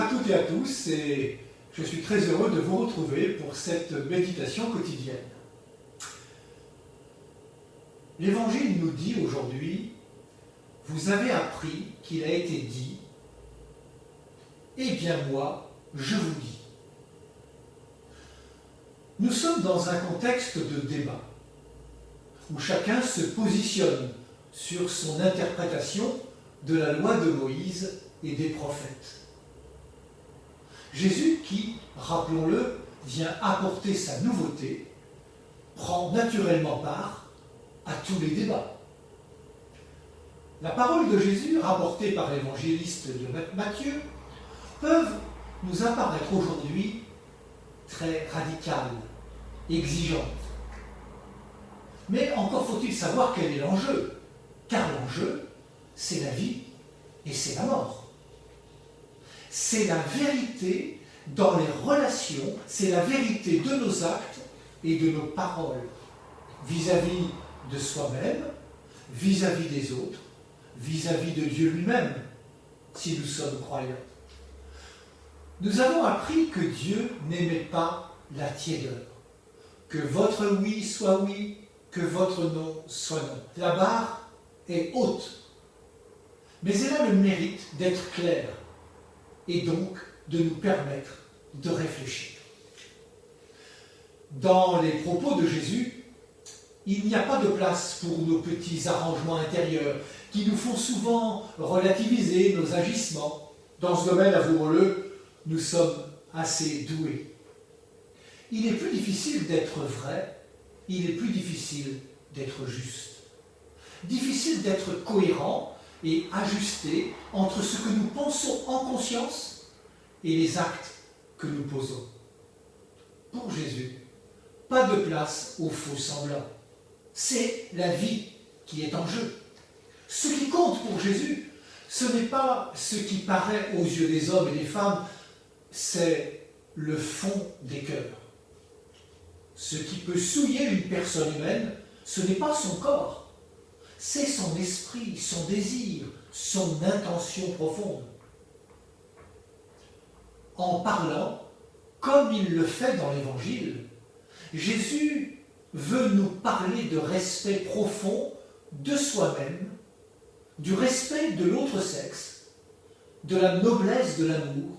toutes et à tous, et je suis très heureux de vous retrouver pour cette méditation quotidienne. L'Évangile nous dit aujourd'hui, vous avez appris qu'il a été dit, eh bien moi, je vous dis. Nous sommes dans un contexte de débat, où chacun se positionne sur son interprétation de la loi de Moïse et des prophètes. Jésus qui, rappelons-le, vient apporter sa nouveauté, prend naturellement part à tous les débats. La parole de Jésus, rapportée par l'évangéliste de Matthieu, peuvent nous apparaître aujourd'hui très radicales, exigeantes. Mais encore faut-il savoir quel est l'enjeu, car l'enjeu, c'est la vie et c'est la mort. C'est la vérité dans les relations, c'est la vérité de nos actes et de nos paroles, vis-à-vis de soi-même, vis-à-vis des autres, vis-à-vis de Dieu lui-même, si nous sommes croyants. Nous avons appris que Dieu n'aimait pas la tiédeur, que votre oui soit oui, que votre non soit non. La barre est haute, mais elle a le mérite d'être claire et donc de nous permettre de réfléchir. Dans les propos de Jésus, il n'y a pas de place pour nos petits arrangements intérieurs qui nous font souvent relativiser nos agissements. Dans ce domaine, avouons-le, nous sommes assez doués. Il est plus difficile d'être vrai, il est plus difficile d'être juste. Difficile d'être cohérent et ajusté entre ce que nous pensons en conscience et les actes que nous posons. Pour Jésus, pas de place aux faux semblants. C'est la vie qui est en jeu. Ce qui compte pour Jésus, ce n'est pas ce qui paraît aux yeux des hommes et des femmes, c'est le fond des cœurs. Ce qui peut souiller une personne humaine, ce n'est pas son corps, c'est son esprit, son désir, son intention profonde. En parlant, comme il le fait dans l'Évangile, Jésus veut nous parler de respect profond de soi-même, du respect de l'autre sexe, de la noblesse de l'amour,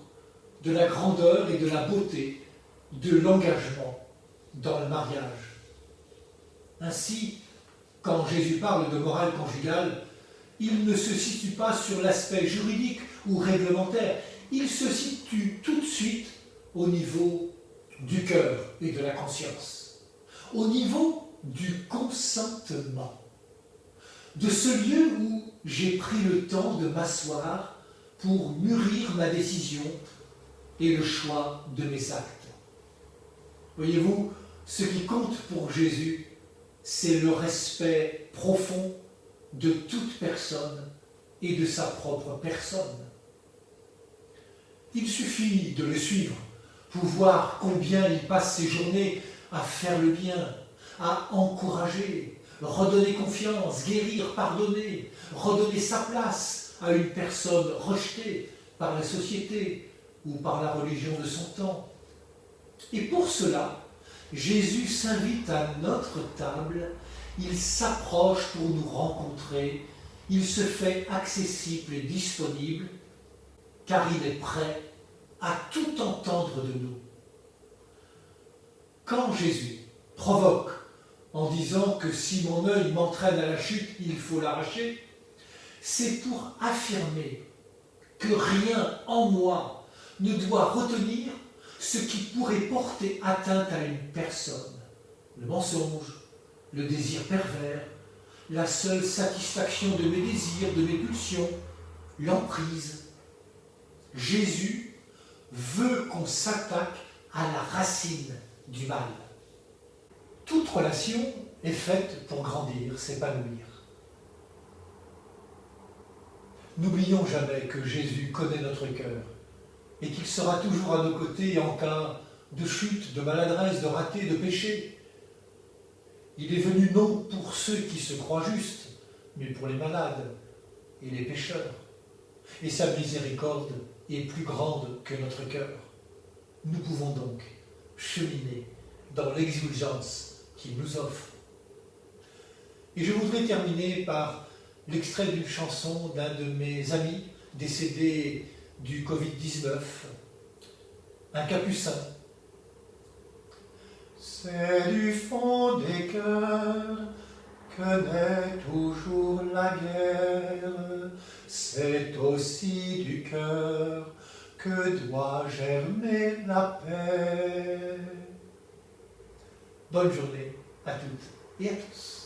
de la grandeur et de la beauté, de l'engagement dans le mariage. Ainsi, quand Jésus parle de morale conjugale, il ne se situe pas sur l'aspect juridique ou réglementaire, il se situe tout de suite au niveau du cœur et de la conscience, au niveau du consentement, de ce lieu où j'ai pris le temps de m'asseoir pour mûrir ma décision et le choix de mes actes. Voyez-vous, ce qui compte pour Jésus, c'est le respect profond de toute personne et de sa propre personne. Il suffit de le suivre pour voir combien il passe ses journées à faire le bien, à encourager, redonner confiance, guérir, pardonner, redonner sa place à une personne rejetée par la société ou par la religion de son temps. Et pour cela, Jésus s'invite à notre table, il s'approche pour nous rencontrer, il se fait accessible et disponible, car il est prêt à tout entendre de nous. Quand Jésus provoque en disant que si mon œil m'entraîne à la chute, il faut l'arracher, c'est pour affirmer que rien en moi ne doit retenir ce qui pourrait porter atteinte à une personne. Le mensonge, le désir pervers, la seule satisfaction de mes désirs, de mes pulsions, l'emprise. Jésus veut qu'on s'attaque à la racine du mal. Toute relation est faite pour grandir, s'épanouir. N'oublions jamais que Jésus connaît notre cœur et qu'il sera toujours à nos côtés en cas de chute, de maladresse, de raté, de péché. Il est venu non pour ceux qui se croient justes, mais pour les malades et les pécheurs. Et sa miséricorde est plus grande que notre cœur. Nous pouvons donc cheminer dans l'exulgence qu'il nous offre. Et je voudrais terminer par l'extrait d'une chanson d'un de mes amis décédé du Covid-19, un capucin. C'est du fond des cœurs que naît toujours la guerre, c'est aussi du cœur que doit germer la paix. Bonne journée à toutes et à tous.